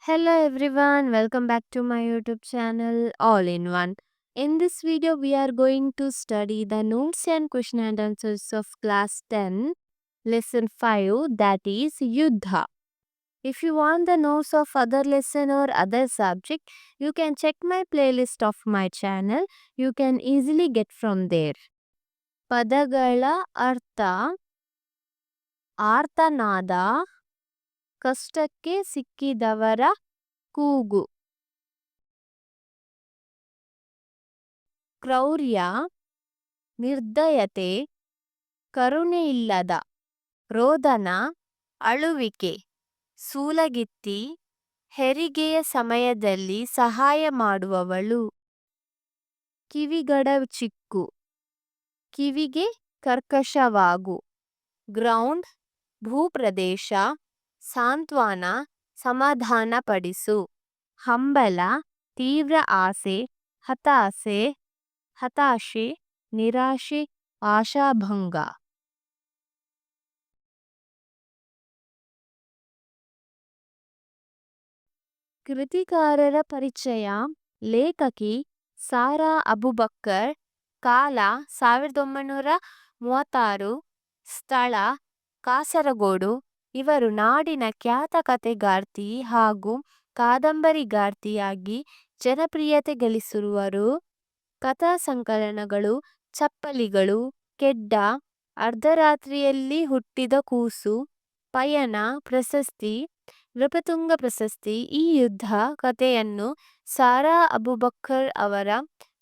Hello everyone, welcome back to my YouTube channel All in One. In this video, we are going to study the notes and question and answers of class 10, lesson 5, that is Yuddha. If you want the notes of other lesson or other subject, you can check my playlist of my channel. You can easily get from there. ಪದಗಳ ಅರ್ಥ ಆರ್ತನಾದ ಕಷ್ಟಕ್ಕೆ ಸಿಕ್ಕಿದವರ ಕೂಗು ಕ್ರೌರ್ಯ ನಿರ್ದಯತೆ ಕರುಣೆಯಿಲ್ಲದ ರೋದನ ಅಳುವಿಕೆ ಸೂಲಗಿತ್ತಿ ಹೆರಿಗೆಯ ಸಮಯದಲ್ಲಿ ಸಹಾಯ ಮಾಡುವವಳು ಕಿವಿಗಡಚಿಕ್ಕು ಕಿವಿಗೆ ಕರ್ಕಶವಾಗು ground ಭೂಪ್ರದೇಶ ಸಾಂತ್ವನ ಸಮಾಧಾನಪಡಿಸು ಹಂಬಲ ತೀವ್ರ ಆಸೆ ಹತಾಶೆ ನಿರಾಶೆ ಆಶಾಭಂಗ ಕೃತಿಕಾರರ ಪರಿಚಯ ಲೇಖಕಿ ಸಾರಾ ಅಬುಬಕ್ಕರ್ ಕಾಲ 1936 ಸ್ಥಳ ಕಾಸರಗೋಡು ಇವರು ನಾಡಿನ ಖ್ಯಾತ ಕಥೆಗಾರ್ತಿ ಹಾಗೂ ಕಾದಂಬರಿಗಾರ್ತಿಯಾಗಿ ಜನಪ್ರಿಯತೆ ಗಳಿಸಿರುವರು ಕಥಾ ಸಂಕಲನಗಳು ಚಪ್ಪಲಿಗಳು ಕೆಡ್ಡ ಅರ್ಧರಾತ್ರಿಯಲ್ಲಿ ಹುಟ್ಟಿದ ಕೂಸು ಪಯಣ ಪ್ರಶಸ್ತಿ ನೃಪತುಂಗ ಪ್ರಶಸ್ತಿ ಈ ಯುದ್ಧ ಕಥೆಯನ್ನು ಸಾರಾ ಅಬುಬಕ್ಕರ್ ಅವರ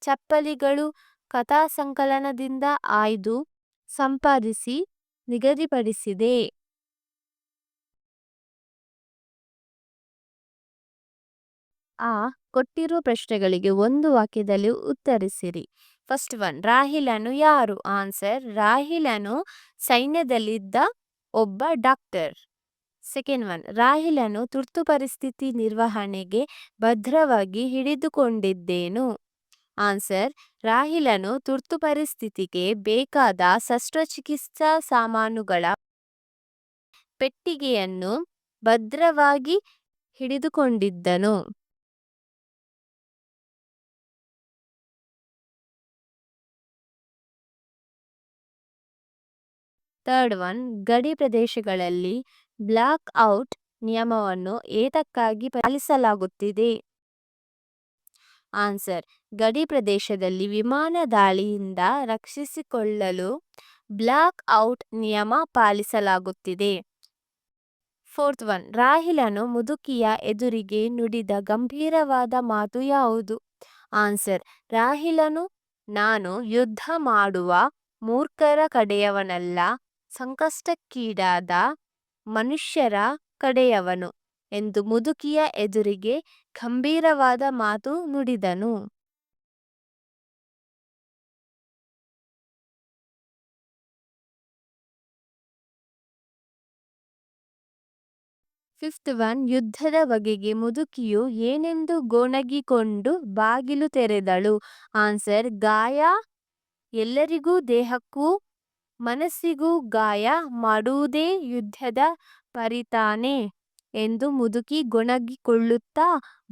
ಚಪ್ಪಲಿಗಳು ಕಥಾ ಸಂಕಲನದಿಂದ ಆಯ್ದು ಸಂಪಾದಿಸಿ ನಿಗದಿಪಡಿಸಿದೆ. ಕೊಟ್ಟಿರುವ ಪ್ರಶ್ನೆಗಳಿಗೆ ಒಂದು ವಾಕ್ಯದಲ್ಲಿ ಉತ್ತರಿಸಿರಿ. ಫಸ್ಟ್ ಒನ್, ರಾಹಿಲನು ಯಾರು? ಆನ್ಸರ್, ರಾಹಿಲನು ಸೈನ್ಯದಲ್ಲಿದ್ದ ಒಬ್ಬ ಡಾಕ್ಟರ್. ಸೆಕೆಂಡ್ ಒನ್, ರಾಹಿಲನು ತುರ್ತು ಪರಿಸ್ಥಿತಿ ನಿರ್ವಹಣೆಗೆ ಭದ್ರವಾಗಿ ಹಿಡಿದುಕೊಂಡಿದ್ದೇನು? ಆನ್ಸರ್, ರಾಹಿಲನು ತುರ್ತು ಪರಿಸ್ಥಿತಿಗೆ ಬೇಕಾದ ಶಸ್ತ್ರಚಿಕಿತ್ಸಾ ಸಾಮಾನುಗಳ ಪೆಟ್ಟಿಗೆಯನ್ನು ಭದ್ರವಾಗಿ ಹಿಡಿದುಕೊಂಡಿದ್ದನು. ಥರ್ಡ್ ಒನ್, ಗಡಿ ಪ್ರದೇಶಗಳಲ್ಲಿ ಬ್ಲಾಕ್ ಔಟ್ ನಿಯಮವನ್ನು ಏತಕ್ಕಾಗಿ ಪಾಲಿಸಲಾಗುತ್ತಿದೆ? ಆನ್ಸರ್, ಗಡಿ ಪ್ರದೇಶದಲ್ಲಿ ವಿಮಾನ ದಾಳಿಯಿಂದ ರಕ್ಷಿಸಿಕೊಳ್ಳಲು ಬ್ಲಾಕ್ ಔಟ್ ನಿಯಮ ಪಾಲಿಸಲಾಗುತ್ತಿದೆ. ಫೋರ್ತ್ ಒನ್, ರಾಹಿಲನು ಮುದುಕಿಯ ಎದುರಿಗೆ ನುಡಿದ ಗಂಭೀರವಾದ ಮಾತು ಯಾವುದು? ಆನ್ಸರ್, ರಾಹಿಲನು ನಾನು ಯುದ್ಧ ಮಾಡುವ ಮೂರ್ಖರ ಕಡೆಯವನಲ್ಲ, ಸಂಕಷ್ಟಕ್ಕೀಡಾದ ಮನುಷ್ಯರ ಕಡೆಯವನು ಎಂದು ಮುದುಕಿಯ ಎದುರಿಗೆ ಗಂಭೀರವಾದ ಮಾತು ನುಡಿದನು. ಫಿಫ್ತ್ ಒನ್, ಯುದ್ಧದ ಬಗೆಗೆ ಮುದುಕಿಯು ಏನೆಂದು ಗೊಣಗಿಕೊಂಡು ಬಾಗಿಲು ತೆರೆದಳು? ಆನ್ಸರ್, ಗಾಯ ಎಲ್ಲರಿಗೂ ದೇಹಕ್ಕೂ ಮನಸ್ಸಿಗೂ ಗಾಯ ಮಾಡುವುದೇ ಯುದ್ಧದ ಪರಿತಾನೆ ಎಂದು ಮುದುಕಿ ಗೊಣಗಿಕೊಳ್ಳುತ್ತಾ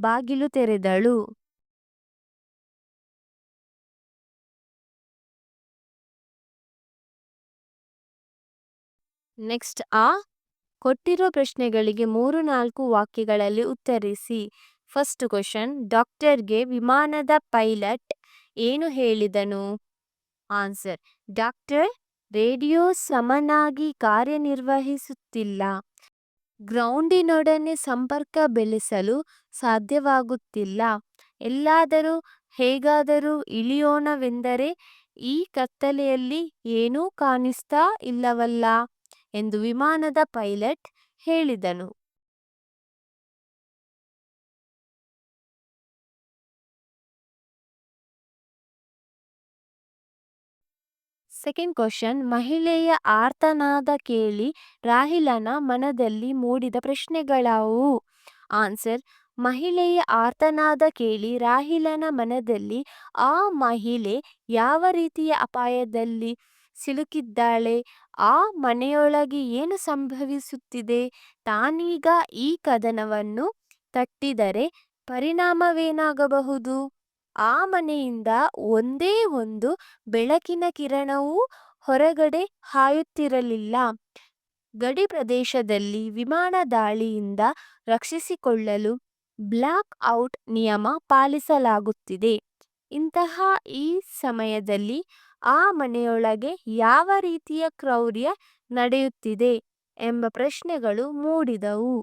ಬಾಗಿಲು ತೆರೆದಳು. ನೆಕ್ಸ್ಟ್ ಕೊಟ್ಟಿರೋ ಪ್ರಶ್ನೆಗಳಿಗೆ 3-4 ವಾಕ್ಯಗಳಲ್ಲಿ ಉತ್ತರಿಸಿ. ಫಸ್ಟ್ ಕ್ವಶನ್, ಡಾಕ್ಟರ್ಗೆ ವಿಮಾನದ ಪೈಲಟ್ ಏನು ಹೇಳಿದನು? ಆನ್ಸರ್, ಡಾಕ್ಟರ್ ರೇಡಿಯೋ ಸಮನಾಗಿ ಕಾರ್ಯನಿರ್ವಹಿಸುತ್ತಿಲ್ಲ, ಗ್ರೌಂಡಿನೊಡನೆ ಸಂಪರ್ಕ ಬೆಳೆಸಲು ಸಾಧ್ಯವಾಗುತ್ತಿಲ್ಲ, ಎಲ್ಲಾದರೂ ಹೇಗಾದರೂ ಇಳಿಯೋಣವೆಂದರೆ ಈ ಕತ್ತಲೆಯಲ್ಲಿ ಏನೂ ಕಾಣಿಸ್ತಾ ಇಲ್ಲವಲ್ಲ ಎಂದು ವಿಮಾನದ ಪೈಲಟ್ ಹೇಳಿದನು. ಸೆಕೆಂಡ್ ಕ್ವಶನ್, ಮಹಿಳೆಯ ಆರ್ತನಾದ ಕೇಳಿ ರಾಹಿಲನ ಮನದಲ್ಲಿ ಮೂಡಿದ ಪ್ರಶ್ನೆಗಳಾವುವು? ಆನ್ಸರ್, ಮಹಿಳೆಯ ಆರ್ತನಾದ ಕೇಳಿ ರಾಹಿಲನ ಮನದಲ್ಲಿ ಆ ಮಹಿಳೆ ಯಾವ ರೀತಿಯ ಅಪಾಯದಲ್ಲಿ ಸಿಲುಕಿದ್ದಾಳೆ, ಆ ಮನೆಯೊಳಗೆ ಏನು ಸಂಭವಿಸುತ್ತಿದೆ, ತಾನೀಗ ಈ ಕದನವನ್ನು ತಟ್ಟಿದರೆ ಪರಿಣಾಮವೇನಾಗಬಹುದು? ಆ ಮನೆಯಿಂದ ಒಂದೇ ಒಂದು ಬೆಳಕಿನ ಕಿರಣವೂ ಹೊರಗಡೆ ಹಾಯುತ್ತಿರಲಿಲ್ಲ. ಗಡಿ ಪ್ರದೇಶದಲ್ಲಿ ವಿಮಾನ ದಾಳಿಯಿಂದ ರಕ್ಷಿಸಿಕೊಳ್ಳಲು ಬ್ಲಾಕ್ ಔಟ್ ನಿಯಮ ಪಾಲಿಸಲಾಗುತ್ತಿದೆ. ಇಂತಹ ಈ ಸಮಯದಲ್ಲಿ ಆ ಮನೆಯೊಳಗೆ ಯಾವ ರೀತಿಯ ಕ್ರೌರ್ಯ ನಡೆಯುತ್ತಿದೆ ಎಂಬ ಪ್ರಶ್ನೆಗಳು ಮೂಡಿದವು.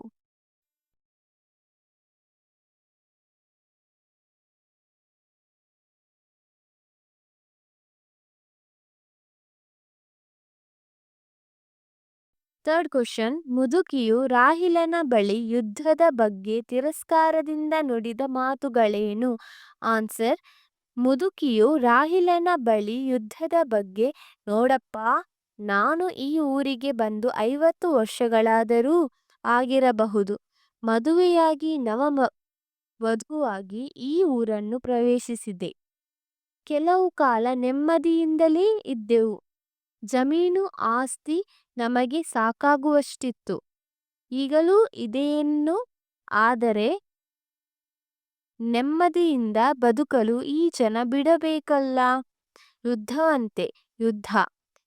ಥರ್ಡ್ ಕ್ವಶನ್, ಮುದುಕಿಯು ರಾಹಿಲನ ಬಳಿ ಯುದ್ಧದ ಬಗ್ಗೆ ತಿರಸ್ಕಾರದಿಂದ ನುಡಿದ ಮಾತುಗಳೇನು? ಆನ್ಸರ್: ಮುದುಕಿಯು ರಾಹಿಲನ ಬಳಿ ಯುದ್ಧದ ಬಗ್ಗೆ, ನೋಡಪ್ಪ, ನಾನು ಈ ಊರಿಗೆ ಬಂದು 50 ವರ್ಷಗಳಾದರೂ ಆಗಿರಬಹುದು. ಮದುವೆಯಾಗಿ ವಧುವಾಗಿ ಈ ಊರನ್ನು ಪ್ರವೇಶಿಸಿದೆ. ಕೆಲವು ಕಾಲ ನೆಮ್ಮದಿಯಿಂದಲೇ ಇದ್ದೆವು. ಜಮೀನು ಆಸ್ತಿ ನಮಗೆ ಸಾಕಾಗುವಷ್ಟಿತ್ತು. ಈಗಲೂ ಇದೆಯೇನೋ. ಆದರೆ ನೆಮ್ಮದಿಯಿಂದ ಬದುಕಲು ಈ ಜನ ಬಿಡಬೇಕಲ್ಲ. ಯುದ್ಧವಂತೆ ಯುದ್ಧ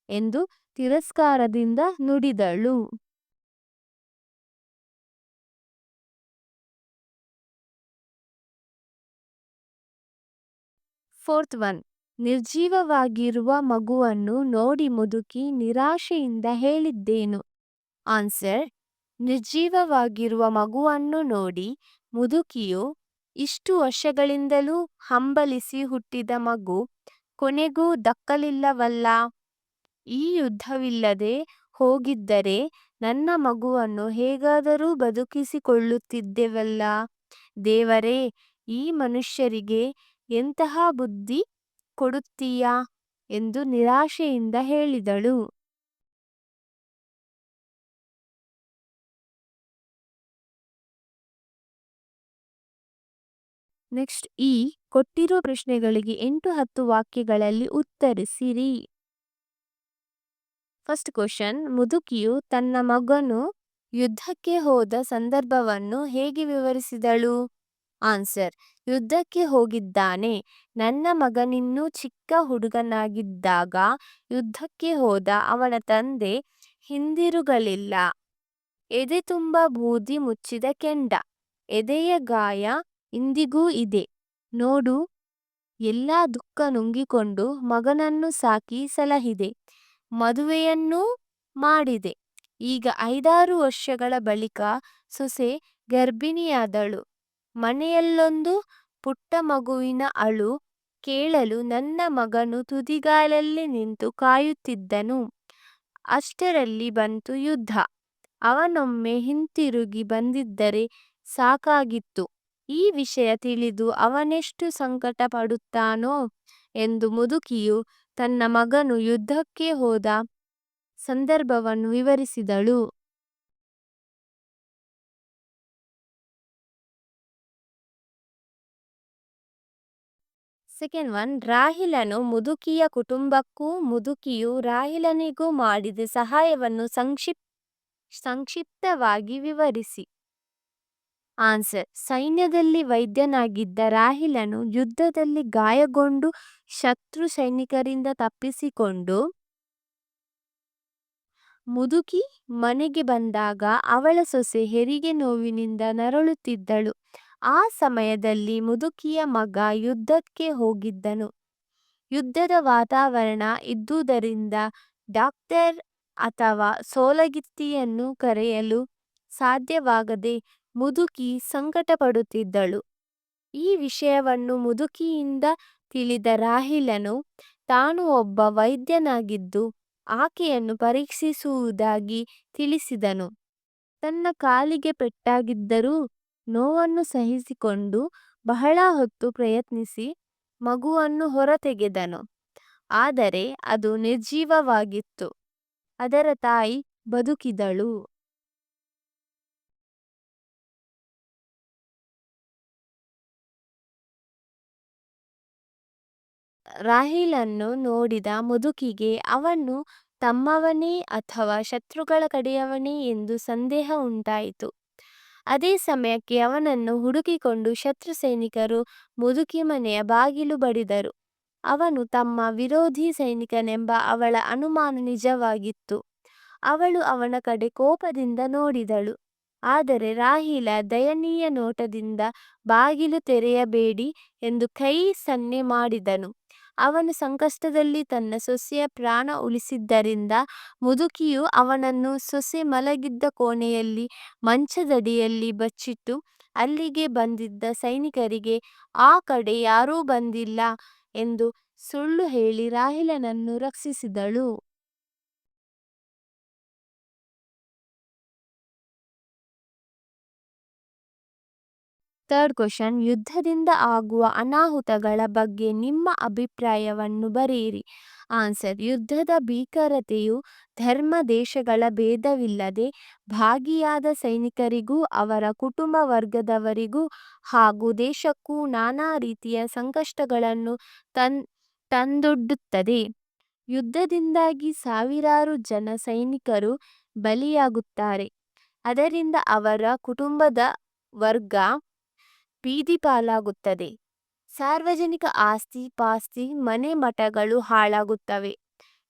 ಎಂದು ತಿರಸ್ಕಾರದಿಂದ ನುಡಿದಳು. ಫೋರ್ತ್ ಒನ್, ನಿರ್ಜೀವವಾಗಿರುವ ಮಗುವನ್ನು ನೋಡಿ ಮುದುಕಿ ನಿರಾಶೆಯಿಂದ ಹೇಳಿದ್ದೇನು? ಆನ್ಸರ್: ನಿರ್ಜೀವವಾಗಿರುವ ಮಗುವನ್ನು ನೋಡಿ ಮುದುಕಿಯು, ಇಷ್ಟು ವರ್ಷಗಳಿಂದಲೂ ಹಂಬಲಿಸಿ ಹುಟ್ಟಿದ ಮಗು ಕೊನೆಗೂ ದಕ್ಕಲಿಲ್ಲವಲ್ಲ. ಈ ಯುದ್ಧವಿಲ್ಲದೆ ಹೋಗಿದ್ದರೆ ನನ್ನ ಮಗುವನ್ನು ಹೇಗಾದರೂ ಬದುಕಿಸಿಕೊಳ್ಳುತ್ತಿದ್ದೆವಲ್ಲ. ದೇವರೇ, ಈ ಮನುಷ್ಯರಿಗೆ ಎಂತಹ ಬುದ್ಧಿ ಕೊಡುತ್ತೀಯಾ ಎಂದು ನಿರಾಶೆಯಿಂದ ಹೇಳಿದಳು. ನೆಕ್ಸ್ಟ್, ಈ ಕೊಟ್ಟಿರೋ ಪ್ರಶ್ನೆಗಳಿಗೆ 8-10 ವಾಕ್ಯಗಳಲ್ಲಿ ಉತ್ತರಿಸಿರಿ. ಫಸ್ಟ್ ಕ್ವಶನ್, ಮುದುಕಿಯು ತನ್ನ ಮಗನು ಯುದ್ಧಕ್ಕೆ ಹೋದ ಸಂದರ್ಭವನ್ನು ಹೇಗೆ ವಿವರಿಸಿದಳು? ಆನ್ಸರ್: ಯುದ್ಧಕ್ಕೆ ಹೋಗಿದ್ದಾನೆ. ನನ್ನ ಮಗನಿನ್ನೂ ಚಿಕ್ಕ ಹುಡುಗನಾಗಿದ್ದಾಗ ಯುದ್ಧಕ್ಕೆ ಹೋದ. ಅವನ ತಂದೆ ಹಿಂದಿರುಗಲಿಲ್ಲ. ಎದೆ ತುಂಬ ಬೂದಿ ಮುಚ್ಚಿದ ಕೆಂಡ. ಎದೆಯ ಗಾಯ ಇಂದಿಗೂ ಇದೆ. ನೋಡು, ಎಲ್ಲ ದುಃಖ ನುಂಗಿಕೊಂಡು ಮಗನನ್ನು ಸಾಕಿ ಸಲಹಿದೆ. ಮದುವೆಯನ್ನೂ ಮಾಡಿದೆ. ಈಗ 5-6 ವರ್ಷಗಳ ಬಳಿಕ ಸೊಸೆ ಗರ್ಭಿಣಿಯಾದಳು. ಮನೆಯಲ್ಲೊಂದು ಪುಟ್ಟ ಮಗುವಿನ ಅಳು ಕೇಳಲು ನನ್ನ ಮಗನು ತುದಿಗಾಲಲ್ಲಿ ನಿಂತು ಕಾಯುತ್ತಿದ್ದನು. ಅಷ್ಟರಲ್ಲಿ ಬಂತು ಯುದ್ಧ. ಅವನೊಮ್ಮೆ ಹಿಂತಿರುಗಿ ಬಂದಿದ್ದರೆ ಸಾಕಾಗಿತ್ತು. ಈ ವಿಷಯ ತಿಳಿದು ಅವನೆಷ್ಟು ಸಂಕಟ ಪಡುತ್ತಾನೋ ಎಂದು ಮುದುಕಿಯು ತನ್ನ ಮಗನು ಯುದ್ಧಕ್ಕೆ ಹೋದ ಸಂದರ್ಭವನ್ನು ವಿವರಿಸಿದಳು. ಸೆಕೆಂಡ್ ಒನ್, ರಾಹಿಲನು ಮುದುಕಿಯ ಕುಟುಂಬಕ್ಕೂ ಮುದುಕಿಯು ರಾಹಿಲನಿಗೂ ಮಾಡಿದ ಸಹಾಯವನ್ನು ಸಂಕ್ಷಿಪ್ತವಾಗಿ ವಿವರಿಸಿ. ಆನ್ಸರ್: ಸೈನ್ಯದಲ್ಲಿ ವೈದ್ಯನಾಗಿದ್ದ ರಾಹಿಲನು ಯುದ್ಧದಲ್ಲಿ ಗಾಯಗೊಂಡು ಶತ್ರು ಸೈನಿಕರಿಂದ ತಪ್ಪಿಸಿಕೊಂಡು ಮುದುಕಿ ಮನೆಗೆ ಬಂದಾಗ ಅವಳ ಸೊಸೆ ಹೆರಿಗೆ ನೋವಿನಿಂದ ನರಳುತ್ತಿದ್ದಳು. ಆ ಸಮಯದಲ್ಲಿ ಮುದುಕಿಯ ಮಗ ಯುದ್ಧಕ್ಕೆ ಹೋಗಿದ್ದನು. ಯುದ್ಧದ ವಾತಾವರಣ ಇದ್ದುದರಿಂದ ಡಾಕ್ಟರ್ ಅಥವಾ ಸೋಲಗಿತ್ತಿಯನ್ನು ಕರೆಯಲು ಸಾಧ್ಯವಾಗದೆ ಮುದುಕಿ ಸಂಕಟಪಡುತ್ತಿದ್ದಳು. ಈ ವಿಷಯವನ್ನು ಮುದುಕಿಯಿಂದ ತಿಳಿದ ರಾಹಿಲನು ತಾನು ಒಬ್ಬ ವೈದ್ಯನಾಗಿದ್ದು ಆಕೆಯನ್ನು ಪರೀಕ್ಷಿಸುವುದಾಗಿ ತಿಳಿಸಿದನು. ತನ್ನ ಕಾಲಿಗೆ ಪೆಟ್ಟಾಗಿದ್ದರೂ ನೋವನ್ನು ಸಹಿಸಿಕೊಂಡು ಬಹಳ ಹೊತ್ತು ಪ್ರಯತ್ನಿಸಿ ಮಗುವನ್ನು ಹೊರತೆಗೆದನು. ಆದರೆ ಅದು ನಿರ್ಜೀವವಾಗಿತ್ತು. ಅದರ ತಾಯಿ ಬದುಕಿದಳು. ರಾಹಿಲನ್ನು ನೋಡಿದ ಮುದುಕಿಗೆ ಅವನು ತಮ್ಮವನೇ ಅಥವಾ ಶತ್ರುಗಳ ಕಡೆಯವನೇ ಎಂದು ಸಂದೇಹ ಉಂಟಾಯಿತು. ಅದೇ ಸಮಯಕ್ಕೆ ಅವನನ್ನು ಹುಡುಕಿಕೊಂಡು ಶತ್ರು ಸೈನಿಕರು ಮುದುಕಿ ಮನೆಯ ಬಾಗಿಲು ಬಡಿದರು. ಅವನು ತಮ್ಮ ವಿರೋಧಿ ಸೈನಿಕನೆಂಬ ಅವಳ ಅನುಮಾನ ನಿಜವಾಗಿತ್ತು. ಅವಳು ಅವನ ಕಡೆ ಕೋಪದಿಂದ ನೋಡಿದಳು. ಆದರೆ ರಾಹೀಲ ದಯನೀಯ ನೋಟದಿಂದ ಬಾಗಿಲು ತೆರೆಯಬೇಡಿ ಎಂದು ಕೈ ಸನ್ನೆ ಮಾಡಿದನು. ಅವನು ಸಂಕಷ್ಟದಲ್ಲಿ ತನ್ನ ಸೊಸೆಯ ಪ್ರಾಣ ಉಳಿಸಿದ್ದರಿಂದ ಮುದುಕಿಯು ಅವನನ್ನು ಸೊಸೆ ಮಲಗಿದ್ದ ಕೋಣೆಯಲ್ಲಿ ಮಂಚದಡಿಯಲ್ಲಿ ಬಚ್ಚಿಟ್ಟು ಅಲ್ಲಿಗೆ ಬಂದಿದ್ದ ಸೈನಿಕರಿಗೆ ಆ ಕಡೆ ಯಾರೂ ಬಂದಿಲ್ಲ ಎಂದು ಸುಳ್ಳು ಹೇಳಿ ರಾಹೀಲನನ್ನು ರಕ್ಷಿಸಿದಳು. ಥರ್ಡ್ ಕ್ವಶನ್, ಯುದ್ಧದಿಂದ ಆಗುವ ಅನಾಹುತಗಳ ಬಗ್ಗೆ ನಿಮ್ಮ ಅಭಿಪ್ರಾಯವನ್ನು ಬರೆಯಿರಿ. ಆನ್ಸರ್: ಯುದ್ಧದ ಭೀಕರತೆಯು ಧರ್ಮ ದೇಶಗಳ ಭೇದವಿಲ್ಲದೆ ಭಾಗಿಯಾದ ಸೈನಿಕರಿಗೂ ಅವರ ಕುಟುಂಬ ವರ್ಗದವರಿಗೂ ಹಾಗೂ ದೇಶಕ್ಕೂ ನಾನಾ ರೀತಿಯ ಸಂಕಷ್ಟಗಳನ್ನು ತಂದೊಡ್ಡುತ್ತದೆ. ಯುದ್ಧದಿಂದಾಗಿ ಸಾವಿರಾರು ಜನ ಸೈನಿಕರು ಬಲಿಯಾಗುತ್ತಾರೆ. ಅದರಿಂದ ಅವರ ಕುಟುಂಬದ ವರ್ಗ ಬೀದಿಪಾಲಾಗುತ್ತದೆ. ಸಾರ್ವಜನಿಕ ಆಸ್ತಿ ಪಾಸ್ತಿ ಮನೆ ಮಠಗಳು ಹಾಳಾಗುತ್ತವೆ.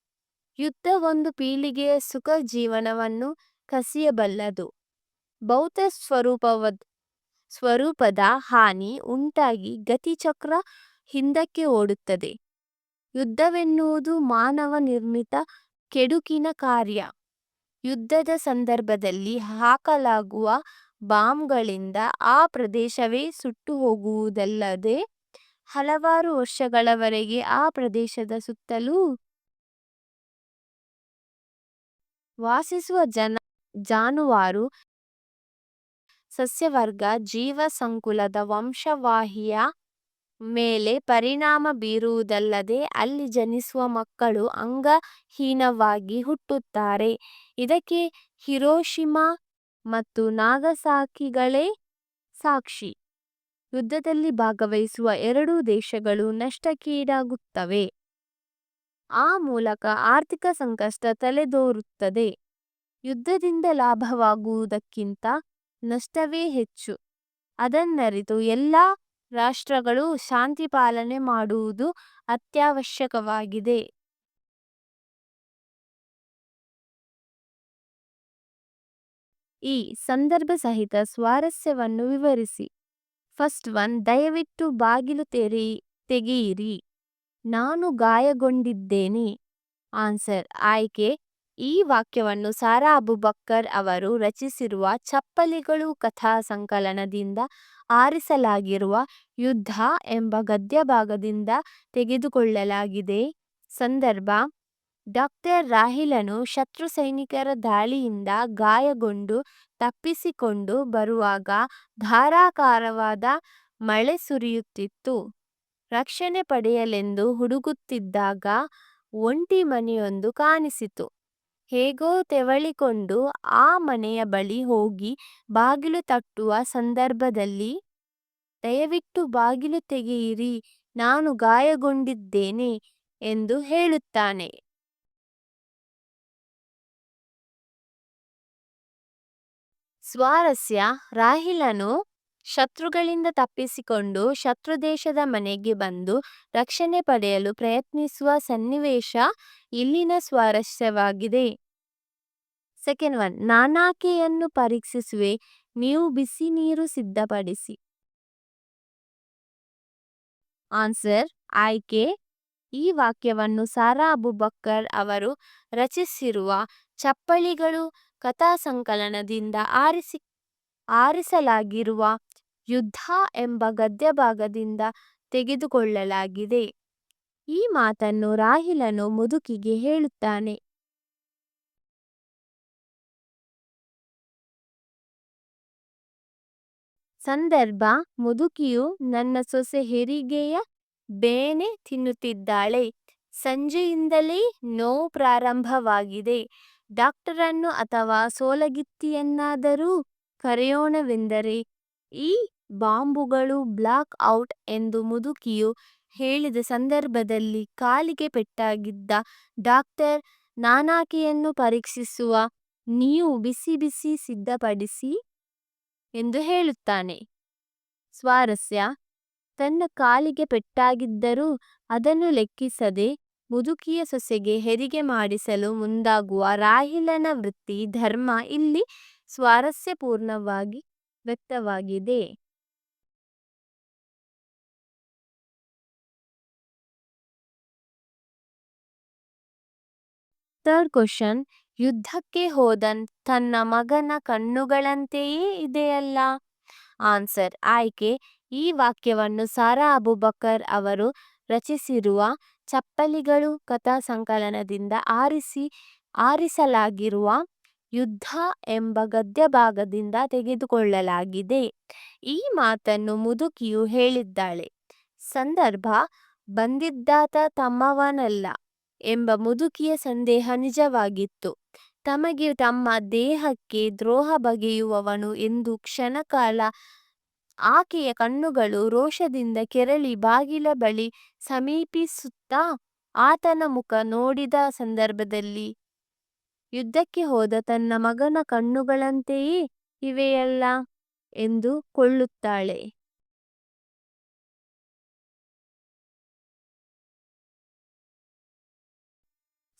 ಯುದ್ಧ ಒಂದು ಪೀಳಿಗೆಯ ಸುಖ ಜೀವನವನ್ನು ಕಸಿಯಬಲ್ಲದು. ಭೌತ ಸ್ವರೂಪದ ಹಾನಿ ಉಂಟಾಗಿ ಗತಿಚಕ್ರ ಹಿಂದಕ್ಕೆ ಓಡುತ್ತದೆ. ಯುದ್ಧವೆನ್ನುವುದು ಮಾನವ ನಿರ್ಮಿತ ಕೆಡುಕಿನ ಕಾರ್ಯ. ಯುದ್ಧದ ಸಂದರ್ಭದಲ್ಲಿ ಹಾಕಲಾಗುವ ಬಾಂಬ್ಗಳಿಂದ ಆ ಪ್ರದೇಶವೇ ಸುಟ್ಟು ಹೋಗುವುದಲ್ಲದೆ ಹಲವಾರು ವರ್ಷಗಳವರೆಗೆ ಆ ಪ್ರದೇಶದ ಸುತ್ತಲೂ ವಾಸಿಸುವ ಜಾನುವಾರು, ಸಸ್ಯವರ್ಗ, ಜೀವ ಸಂಕುಲದ ವಂಶವಾಹಿಯ ಮೇಲೆ ಪರಿಣಾಮ ಬೀರುವುದಲ್ಲದೆ ಅಲ್ಲಿ ಜನಿಸುವ ಮಕ್ಕಳು ಅಂಗಹೀನವಾಗಿ ಹುಟ್ಟುತ್ತಾರೆ. ಇದಕ್ಕೆ ಹಿರೋಷಿಮಾ ಮತ್ತು ನಾಗಸಾಕಿಗಳೇ ಸಾಕ್ಷಿ. ಯುದ್ಧದಲ್ಲಿ ಭಾಗವಹಿಸುವ ಎರಡೂ ದೇಶಗಳು ನಷ್ಟಕ್ಕೀಡಾಗುತ್ತವೆ. ಆ ಮೂಲಕ ಆರ್ಥಿಕ ಸಂಕಷ್ಟ ತಲೆದೋರುತ್ತದೆ. ಯುದ್ಧದಿಂದ ಲಾಭವಾಗುವುದಕ್ಕಿಂತ ನಷ್ಟವೇ ಹೆಚ್ಚು. ಅದನ್ನರಿತು ಎಲ್ಲ ರಾಷ್ಟ್ರಗಳು ಶಾಂತಿ ಪಾಲನೆ ಮಾಡುವುದು ಅತ್ಯವಶ್ಯಕವಾಗಿದೆ. ಈ ಸಂದರ್ಭ ಸಹಿತ ಸ್ವಾರಸ್ಯವನ್ನು ವಿವರಿಸಿ. ಫಸ್ಟ್ ಒನ್, ದಯವಿಟ್ಟು ಬಾಗಿಲು ತೆಗೆಯಿರಿ, ನಾನು ಗಾಯಗೊಂಡಿದ್ದೇನೆ. ಆನ್ಸರ್: ಆಯ್ಕೆ. ಈ ವಾಕ್ಯವನ್ನು ಸಾರಾ ಅಬುಬಕ್ಕರ್ ಅವರು ರಚಿಸಿರುವ ಚಪ್ಪಲಿಗಳು ಕಥಾ ಸಂಕಲನದಿಂದ ಆರಿಸಲಾಗಿರುವ ಯುದ್ಧ ಎಂಬ ಗದ್ಯಭಾಗದಿಂದ ತೆಗೆದುಕೊಳ್ಳಲಾಗಿದೆ. ಸಂದರ್ಭ: ಡಾಕ್ಟರ್ ರಾಹೀಲನು ಶತ್ರು ಸೈನಿಕರ ದಾಳಿಯಿಂದ ಗಾಯಗೊಂಡು ತಪ್ಪಿಸಿಕೊಂಡು ಬರುವಾಗ ಧಾರಾಕಾರವಾದ ಮಳೆ ಸುರಿಯುತ್ತಿತ್ತು. ರಕ್ಷಣೆ ಪಡೆಯಲೆಂದು ಹುಡುಕುತ್ತಿದ್ದಾಗ ಒಂಟಿ ಮನೆಯೊಂದು ಕಾಣಿಸಿತು. ಹೇಗೋ ತೆವಳಿಕೊಂಡು ಆ ಮನೆಯ ಬಳಿ ಹೋಗಿ ಬಾಗಿಲು ತಟ್ಟುವ ಸಂದರ್ಭದಲ್ಲಿ ದಯವಿಟ್ಟು ಬಾಗಿಲು ತೆಗೆಯಿರಿ, ನಾನು ಗಾಯಗೊಂಡಿದ್ದೇನೆ ಎಂದು ಹೇಳುತ್ತಾನೆ. ಸ್ವಾರಸ್ಯ: ರಾಹೀಲನು ಶತ್ರುಗಳಿಂದ ತಪ್ಪಿಸಿಕೊಂಡು ಶತ್ರುದೇಶದ ಮನೆಗೆ ಬಂದು ರಕ್ಷಣೆ ಪಡೆಯಲು ಪ್ರಯತ್ನಿಸುವ ಸನ್ನಿವೇಶ ಇಲ್ಲಿನ ಸ್ವಾರಸ್ಯವಾಗಿದೆ. ಸೆಕೆಂಡ್ ಒನ್, ನಾನಾಕೆಯನ್ನು ಪರೀಕ್ಷಿಸುವೆ, ನೀವು ಬಿಸಿ ನೀರು ಸಿದ್ಧಪಡಿಸಿ. ಆನ್ಸರ್: ಆಯ್ಕೆ. ಈ ವಾಕ್ಯವನ್ನು ಸಾರಾ ಅಬುಬಕ್ಕರ್ ಅವರು ರಚಿಸಿರುವ ಚಪ್ಪಲಿಗಳು ಕಥಾ ಸಂಕಲನದಿಂದ ಆರಿಸಲಾಗಿರುವ ಯುದ್ಧ ಎಂಬ ಗದ್ಯಭಾಗದಿಂದ ತೆಗೆದುಕೊಳ್ಳಲಾಗಿದೆ. ಈ ಮಾತನ್ನು ರಾಹೀಲನು ಮುದುಕಿಗೆ ಹೇಳುತ್ತಾನೆ. ಸಂದರ್ಭ: ಮುದುಕಿಯು ನನ್ನ ಸೊಸೆ ಹೆರಿಗೆಯ ಬೇನೆ ತಿನ್ನುತ್ತಿದ್ದಾಳೆ. ಸಂಜೆಯಿಂದಲೇ ನೋವು ಪ್ರಾರಂಭವಾಗಿದೆ. ಡಾಕ್ಟರನ್ನು ಅಥವಾ ಸೋಲಗಿತ್ತಿಯನ್ನಾದರೂ ಕರೆಯೋಣವೆಂದರೆ ಈ ಬಾಂಬುಗಳು ಬ್ಲಾಕ್ ಔಟ್ ಎಂದು ಮುದುಕಿಯು ಹೇಳಿದ ಸಂದರ್ಭದಲ್ಲಿ ಕಾಲಿಗೆ ಪೆಟ್ಟಾಗಿದ್ದ ಡಾಕ್ಟರ್ ನಾನಾಕೆಯನ್ನು ಪರೀಕ್ಷಿಸುವ, ನೀವು ಬಿಸಿ ಬಿಸಿ ಸಿದ್ಧಪಡಿಸಿ ಎಂದು ಹೇಳುತ್ತಾನೆ. ಸ್ವಾರಸ್ಯ, ತನ್ನ ಕಾಲಿಗೆ ಪೆಟ್ಟಾಗಿದ್ದರೂ ಅದನ್ನು ಲೆಕ್ಕಿಸದೆ ಮುದುಕಿಯ ಸೊಸೆಗೆ ಹೆರಿಗೆ ಮಾಡಿಸಲು ಮುಂದಾಗುವ ರಾಹಿಲನ ವೃತ್ತಿ ಧರ್ಮ ಇಲ್ಲಿ ಸ್ವಾರಸ್ಯಪೂರ್ಣವಾಗಿ ವ್ಯಕ್ತವಾಗಿದೆ. ಥರ್ಡ್ ಕ್ವಶನ್, ಯುದ್ಧಕ್ಕೆ ಹೋದ ತನ್ನ ಮಗನ ಕಣ್ಣುಗಳಂತೆಯೇ ಇದೆಯಲ್ಲ? ಆನ್ಸರ್. ಆಯ್ಕೆ. ಈ ವಾಕ್ಯವನ್ನು ಸಾರಾ ಅಬುಬಕರ್ ಅವರು ರಚಿಸಿರುವ ಚಪ್ಪಲಿಗಳು ಕಥಾ ಸಂಕಲನದಿಂದ ಆರಿಸಲಾಗಿರುವ ಯುದ್ಧ ಎಂಬ ಗದ್ಯ ಭಾಗದಿಂದ ತೆಗೆದುಕೊಳ್ಳಲಾಗಿದೆ. ಈ ಮಾತನ್ನು ಮುದುಕಿಯು ಹೇಳಿದ್ದಾಳೆ. ಸಂದರ್ಭ, ಬಂದಿದ್ದಾತ ತಮ್ಮವನಲ್ಲ ಎಂಬ ಮುದುಕಿಯ ಸಂದೇಹ ನಿಜವಾಗಿತ್ತು. ತಮಗೆ ತಮ್ಮ ದೇಹಕ್ಕೆ ದ್ರೋಹ ಬಗೆಯುವವನು ಎಂದು ಕ್ಷಣಕಾಲ ಆಕೆಯ ಕಣ್ಣುಗಳು ರೋಷದಿಂದ ಕೆರಳಿ ಬಾಗಿಲ ಬಳಿ ಸಮೀಪಿಸುತ್ತಾ ಆತನ ಮುಖ ನೋಡಿದ ಸಂದರ್ಭದಲ್ಲಿ ಯುದ್ಧಕ್ಕೆ ಹೋದ ತನ್ನ ಮಗನ ಕಣ್ಣುಗಳಂತೆಯೇ ಇವೆಯಲ್ಲ ಎಂದು ಕೊಳ್ಳುತ್ತಾಳೆ.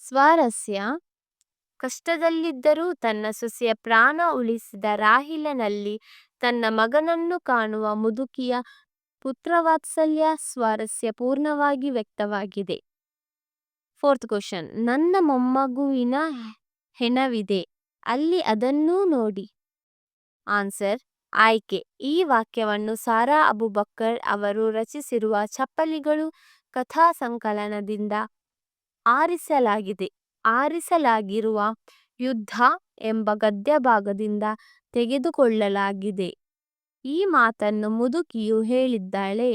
ಸ್ವಾರಸ್ಯ, ಕಷ್ಟದಲ್ಲಿದ್ದರೂ ತನ್ನ ಸೊಸೆಯ ಪ್ರಾಣ ಉಳಿಸಿದ ರಾಹಿಲನಲ್ಲಿ ತನ್ನ ಮಗನನ್ನು ಕಾಣುವ ಮುದುಕಿಯ ಪುತ್ರವಾತ್ಸಲ್ಯ ಸ್ವಾರಸ್ಯಪೂರ್ಣವಾಗಿ ವ್ಯಕ್ತವಾಗಿದೆ. ಫೋರ್ತ್ ಕ್ವಶನ್, ನನ್ನ ಮೊಮ್ಮಗುವಿನ ಹೆಣವಿದೆ ಅಲ್ಲಿ ಅದನ್ನೂ ನೋಡಿ. ಆನ್ಸರ್. ಆಯ್ಕೆ. ಈ ವಾಕ್ಯವನ್ನು ಸಾರಾ ಅಬುಬಕರ್ ಅವರು ರಚಿಸಿರುವ ಚಪ್ಪಲಿಗಳು ಕಥಾ ಸಂಕಲನದಿಂದ ಆರಿಸಲಾಗಿರುವ ಯುದ್ಧ ಎಂಬ ಗದ್ಯ ಭಾಗದಿಂದ ತೆಗೆದುಕೊಳ್ಳಲಾಗಿದೆ. ಈ ಮಾತನ್ನು ಮುದುಕಿಯು ಹೇಳಿದ್ದಾಳೆ.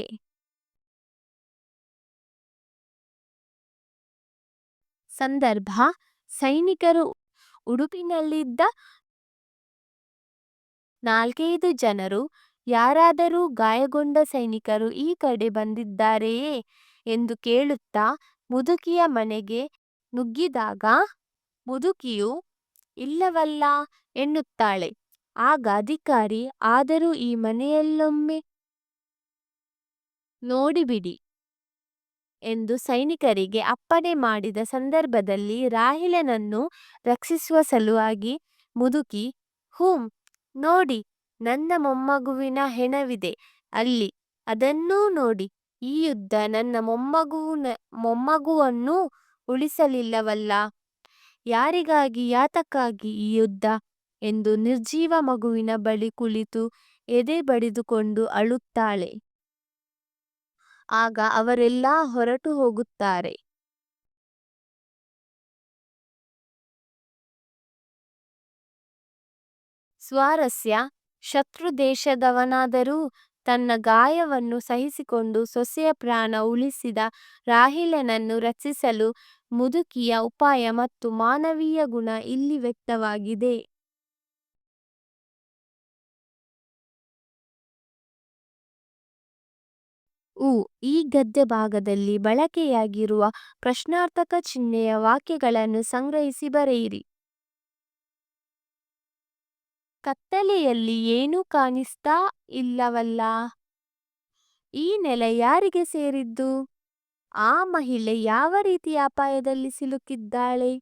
ಸಂದರ್ಭ, ಸೈನಿಕರು ಉಡುಪಿನಲ್ಲಿದ್ದ 4-5 ಜನರು ಯಾರಾದರೂ ಗಾಯಗೊಂಡ ಸೈನಿಕರು ಈ ಕಡೆ ಬಂದಿದ್ದಾರೆಯೇ ಎಂದು ಕೇಳುತ್ತಾ ಮುದುಕಿಯ ಮನೆಗೆ ನುಗ್ಗಿದಾಗ ಮುದುಕಿಯು ಇಲ್ಲವಲ್ಲ ಎನ್ನುತ್ತಾಳೆ. ಆಗ ಅಧಿಕಾರಿ, ಆದರೂ ಈ ಮನೆಯಲ್ಲೊಮ್ಮೆ ನೋಡಿಬಿಡಿ ಎಂದು ಸೈನಿಕರಿಗೆ ಅಪ್ಪಣೆ ಮಾಡಿದ ಸಂದರ್ಭದಲ್ಲಿ ರಾಹಿಲನನ್ನು ರಕ್ಷಿಸುವ ಸಲುವಾಗಿ ಮುದುಕಿ, ನೋಡಿ, ನನ್ನ ಮೊಮ್ಮಗುವಿನ ಹೆಣವಿದೆ ಅಲ್ಲಿ ಅದನ್ನೂ ನೋಡಿ. ಈ ಯುದ್ಧ ನನ್ನ ಮೊಮ್ಮಗುವನ್ನು ಉಳಿಸಲಿಲ್ಲವಲ್ಲ, ಯಾರಿಗಾಗಿ ಯಾತಕ್ಕಾಗಿ ಈ ಯುದ್ಧ ಎಂದು ನಿರ್ಜೀವ ಮಗುವಿನ ಬಳಿ ಕುಳಿತು ಎದೆ ಬಡಿದುಕೊಂಡು ಅಳುತ್ತಾಳೆ. ಆಗ ಅವರೆಲ್ಲ ಹೊರಟು ಹೋಗುತ್ತಾರೆ. ಸ್ವಾರಸ್ಯ, ಶತ್ರು ದೇಶದವನಾದರೂ ತನ್ನ ಗಾಯವನ್ನು ಸಹಿಸಿಕೊಂಡು ಸೊಸೆಯ ಪ್ರಾಣ ಉಳಿಸಿದ ರಾಹಿಲನನ್ನು ರಕ್ಷಿಸಲು ಮುದುಕಿಯ ಉಪಾಯ ಮತ್ತು ಮಾನವೀಯ ಗುಣ ಇಲ್ಲಿ ವ್ಯಕ್ತವಾಗಿದೆ. ಈ ಗದ್ಯ ಭಾಗದಲ್ಲಿ ಬಳಕೆಯಾಗಿರುವ ಪ್ರಶ್ನಾರ್ಥಕ ಚಿಹ್ನೆಯ ವಾಕ್ಯಗಳನ್ನು ಸಂಗ್ರಹಿಸಿ ಬರೆಯಿರಿ. ಕತ್ತಲೆಯಲ್ಲಿ ಏನೂ ಕಾಣಿಸ್ತಾ ಇಲ್ಲವಲ್ಲ, ಈ ನೆಲ ಯಾರಿಗೆ ಸೇರಿದ್ದು? ಆ ಮಹಿಳೆ ಯಾವ ರೀತಿಯ ಅಪಾಯದಲ್ಲಿ ಸಿಲುಕಿದ್ದಾಳೆ?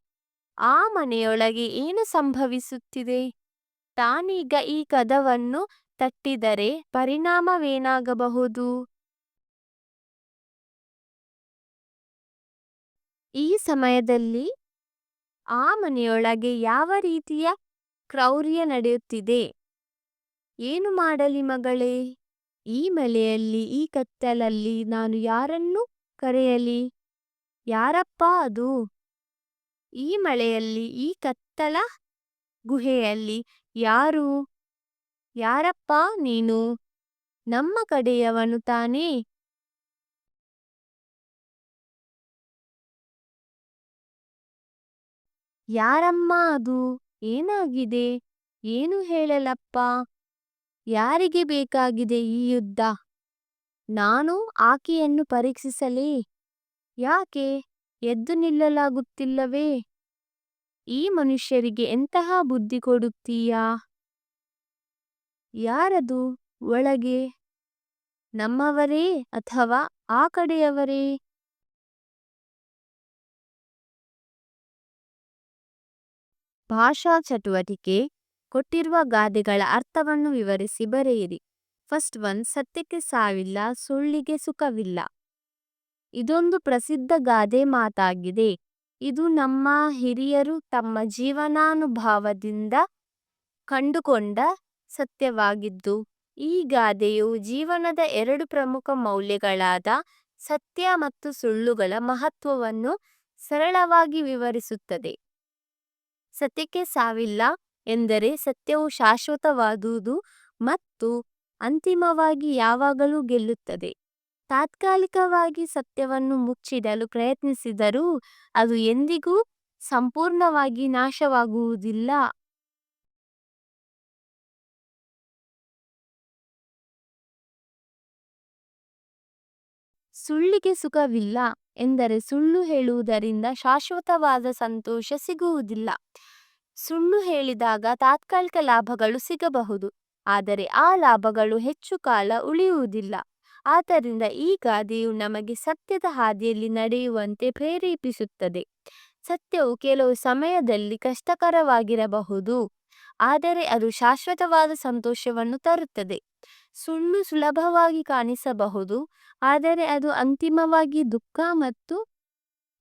ಆ ಮನೆಯೊಳಗೆ ಏನು ಸಂಭವಿಸುತ್ತಿದೆ? ತಾನೀಗ ಈ ಕದವನ್ನು ತಟ್ಟಿದರೆ ಪರಿಣಾಮವೇನಾಗಬಹುದು? ಈ ಸಮಯದಲ್ಲಿ ಆ ಮನೆಯೊಳಗೆ ಯಾವ ರೀತಿಯ ಕ್ರೌರ್ಯ ನಡೆಯುತ್ತಿದೆ? ಏನು ಮಾಡಲಿ ಮಗಳೇ? ಈ ಮಳೆಯಲ್ಲಿ, ಈ ಕತ್ತಲಲ್ಲಿ ನಾನು ಯಾರನ್ನು ಕರೆಯಲಿ? ಯಾರಪ್ಪ ಅದು? ಈ ಮಳೆಯಲ್ಲಿ, ಈ ಕತ್ತಲ ಗುಹೆಯಲ್ಲಿ ಯಾರು? ಯಾರಪ್ಪ ನೀನು? ನಮ್ಮ ಕಡೆಯವನು ತಾನೇ? ಯಾರಮ್ಮ ಅದು? ಏನಾಗಿದೆ? ಏನು ಹೇಳಲಪ್ಪ? ಯಾರಿಗೆ ಬೇಕಾಗಿದೆ ಈ ಯುದ್ಧ? ನಾನು ಆಕೆಯನ್ನು ಪರೀಕ್ಷಿಸಲೇ? ಯಾಕೆ ಎದ್ದು ನಿಲ್ಲಲಾಗುತ್ತಿಲ್ಲವೇ? ಈ ಮನುಷ್ಯರಿಗೆ ಎಂತಹ ಬುದ್ಧಿ ಕೊಡುತ್ತೀಯಾ? ಯಾರದು ಒಳಗೆ? ನಮ್ಮವರೇ ಅಥವಾ ಆ ಕಡೆಯವರೇ? ಭಾಷಾ ಚಟುವಟಿಕೆ. ಕೊಟ್ಟಿರುವ ಗಾದೆಗಳ ಅರ್ಥವನ್ನು ವಿವರಿಸಿ ಬರೆಯಿರಿ. ಫಸ್ಟ್ ಒನ್, ಸತ್ಯಕ್ಕೆ ಸಾವಿಲ್ಲ, ಸುಳ್ಳಿಗೆ ಸುಖವಿಲ್ಲ. ಇದೊಂದು ಪ್ರಸಿದ್ಧ ಗಾದೆ ಮಾತಾಗಿದೆ. ಇದು ನಮ್ಮ ಹಿರಿಯರು ತಮ್ಮ ಜೀವನಾನುಭವದಿಂದ ಕಂಡುಕೊಂಡ ಸತ್ಯವಾಗಿದ್ದು, ಈ ಗಾದೆಯು ಜೀವನದ ಎರಡು ಪ್ರಮುಖ ಮೌಲ್ಯಗಳಾದ ಸತ್ಯ ಮತ್ತು ಸುಳ್ಳುಗಳ ಮಹತ್ವವನ್ನು ಸರಳವಾಗಿ ವಿವರಿಸುತ್ತದೆ. ಸತ್ಯಕ್ಕೆ ಸಾವಿಲ್ಲ ಎಂದರೆ ಸತ್ಯವು ಶಾಶ್ವತವಾದುದು ಮತ್ತು ಅಂತಿಮವಾಗಿ ಯಾವಾಗಲೂ ಗೆಲ್ಲುತ್ತದೆ. ತಾತ್ಕಾಲಿಕವಾಗಿ ಸತ್ಯವನ್ನು ಮುಚ್ಚಿಡಲು ಪ್ರಯತ್ನಿಸಿದರೂ ಅದು ಎಂದಿಗೂ ಸಂಪೂರ್ಣವಾಗಿ ನಾಶವಾಗುವುದಿಲ್ಲ. ಸುಳ್ಳಿಗೆ ಸುಖವಿಲ್ಲ ಎಂದರೆ ಸುಳ್ಳು ಹೇಳುವುದರಿಂದ ಶಾಶ್ವತವಾದ ಸಂತೋಷ ಸಿಗುವುದಿಲ್ಲ. ಸುಳ್ಳು ಹೇಳಿದಾಗ ತಾತ್ಕಾಲಿಕ ಲಾಭಗಳು ಸಿಗಬಹುದು, ಆದರೆ ಆ ಲಾಭಗಳು ಹೆಚ್ಚು ಕಾಲ ಉಳಿಯುವುದಿಲ್ಲ. ಆದ್ದರಿಂದ ಈ ಗಾದೆಯು ನಮಗೆ ಸತ್ಯದ ಹಾದಿಯಲ್ಲಿ ನಡೆಯುವಂತೆ ಪ್ರೇರೇಪಿಸುತ್ತದೆ. ಸತ್ಯವು ಕೆಲವು ಸಮಯದಲ್ಲಿ ಕಷ್ಟಕರವಾಗಿರಬಹುದು, ಆದರೆ ಅದು ಶಾಶ್ವತವಾದ ಸಂತೋಷವನ್ನು ತರುತ್ತದೆ. ಸುಳ್ಳು ಸುಲಭವಾಗಿ ಕಾಣಿಸಬಹುದು, ಆದರೆ ಅದು ಅಂತಿಮವಾಗಿ ದುಃಖ ಮತ್ತು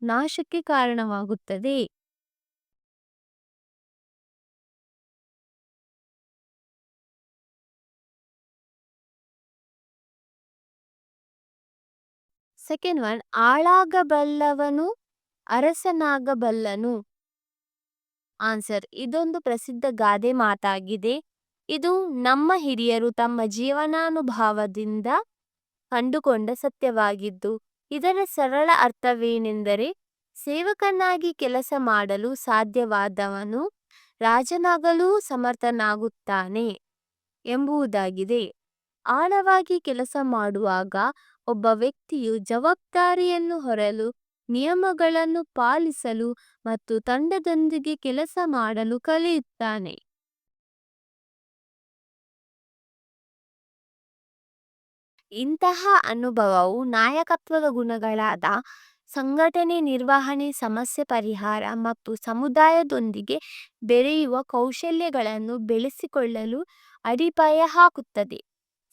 ನಾಶಕ್ಕೆ ಕಾರಣವಾಗುತ್ತದೆ. ಸೆಕೆಂಡ್ ಒನ್, ಆಳಾಗಬಲ್ಲವನು ಅರಸನಾಗಬಲ್ಲನು. ಆನ್ಸರ್, ಇದೊಂದು ಪ್ರಸಿದ್ಧ ಗಾದೆ ಮಾತಾಗಿದೆ. ಇದು ನಮ್ಮ ಹಿರಿಯರು ತಮ್ಮ ಜೀವನಾನುಭವದಿಂದ ಕಂಡುಕೊಂಡ ಸತ್ಯವಾಗಿದ್ದು, ಇದರ ಸರಳ ಅರ್ಥವೇನೆಂದರೆ ಸೇವಕನಾಗಿ ಕೆಲಸ ಮಾಡಲು ಸಾಧ್ಯವಾದವನು ರಾಜನಾಗಲು ಸಮರ್ಥನಾಗುತ್ತಾನೆ ಎಂಬುದಾಗಿದೆ. ಆಳವಾಗಿ ಕೆಲಸ ಮಾಡುವಾಗ ಒಬ್ಬ ವ್ಯಕ್ತಿಯು ಜವಾಬ್ದಾರಿಯನ್ನು ಹೊರಲು, ನಿಯಮಗಳನ್ನು ಪಾಲಿಸಲು ಮತ್ತು ತಂಡದೊಂದಿಗೆ ಕೆಲಸ ಮಾಡಲು ಕಲಿಯುತ್ತಾನೆ. ಇಂತಹ ಅನುಭವವು ನಾಯಕತ್ವದ ಗುಣಗಳಾದ ಸಂಘಟನೆ, ನಿರ್ವಹಣೆ, ಸಮಸ್ಯೆ ಪರಿಹಾರ ಮತ್ತು ಸಮುದಾಯದೊಂದಿಗೆ ಬೆರೆಯುವ ಕೌಶಲ್ಯಗಳನ್ನು ಬೆಳೆಸಿಕೊಳ್ಳಲು ಅಡಿಪಾಯ ಹಾಕುತ್ತದೆ.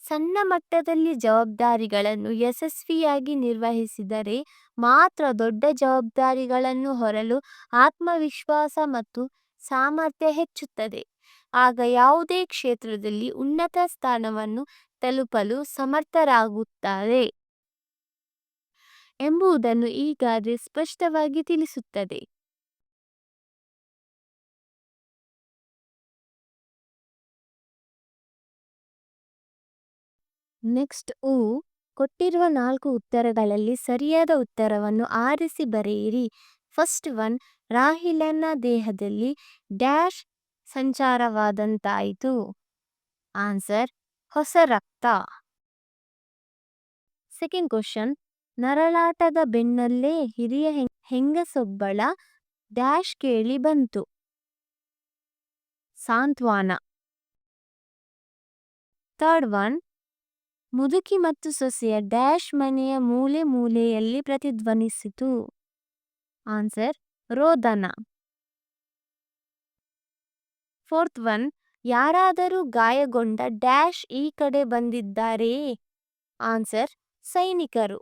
ಸಣ್ಣ ಮಟ್ಟದಲ್ಲಿ ಜವಾಬ್ದಾರಿಗಳನ್ನು ಯಶಸ್ವಿಯಾಗಿ ನಿರ್ವಹಿಸಿದರೆ ಮಾತ್ರ ದೊಡ್ಡ ಜವಾಬ್ದಾರಿಗಳನ್ನು ಹೊರಲು ಆತ್ಮವಿಶ್ವಾಸ ಮತ್ತು ಸಾಮರ್ಥ್ಯ ಹೆಚ್ಚುತ್ತದೆ. ಆಗ ಯಾವುದೇ ಕ್ಷೇತ್ರದಲ್ಲಿ ಉನ್ನತ ಸ್ಥಾನವನ್ನು ತಲುಪಲು ಸಮರ್ಥರಾಗುತ್ತಾರೆ ಎಂಬುದನ್ನು ಈ ಗಾದೆ ಸ್ಪಷ್ಟವಾಗಿ ತಿಳಿಸುತ್ತದೆ. ನೆಕ್ಸ್ಟ್ ಕೊಟ್ಟಿರುವ 4 ಉತ್ತರಗಳಲ್ಲಿ ಸರಿಯಾದ ಉತ್ತರವನ್ನು ಆರಿಸಿ ಬರೆಯಿರಿ. ಫಸ್ಟ್ ಒನ್, ರಾಹಿಲನ ದೇಹದಲ್ಲಿ ಡ್ಯಾಶ್ ಸಂಚಾರವಾದಂತಾಯಿತು. ಆನ್ಸರ್, ಹೊಸ ರಕ್ತ. ಸೆಕೆಂಡ್ ಕ್ವಶನ್, ನರಳಾಟದ ಬೆನ್ನಲ್ಲೇ ಹಿರಿಯ ಹೆಂಗಸೊಬ್ಬಳ ಡ್ಯಾಶ್ ಕೇಳಿ ಬಂತು. ಸಾಂತ್ವನ. ಥರ್ಡ್ ಒನ್, ಮುದುಕಿ ಮತ್ತು ಸೊಸೆಯ ಡ್ಯಾಶ್ ಮನೆಯ ಮೂಲೆ ಮೂಲೆಯಲ್ಲಿ ಪ್ರತಿಧ್ವನಿಸಿತು. ಆನ್ಸರ್, ರೋದನ. ಫೋರ್ತ್ ಒನ್, ಯಾರಾದರೂ ಗಾಯಗೊಂಡ ಡ್ಯಾಶ್ ಈ ಕಡೆ ಬಂದಿದ್ದಾರೆಯೇ? ಆನ್ಸರ್, ಸೈನಿಕರು.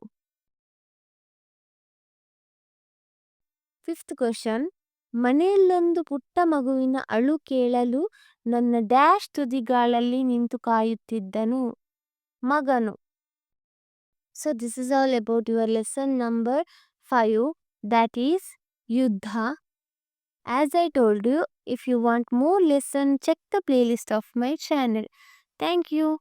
ಫಿಫ್ತ್ ಕ್ವಶನ್, ಮನೆಯಲ್ಲೊಂದು ಪುಟ್ಟ ಮಗುವಿನ ಅಳು ಕೇಳಲು ನನ್ನ ಡ್ಯಾಶ್ ತುದಿಗಾಲಲ್ಲಿ ನಿಂತು ಕಾಯುತ್ತಿದ್ದನು. ಮಗನು. So this is all about your lesson number 5, that is Yuddha. As I told you, if you want more lesson, check the playlist of my channel. Thank you.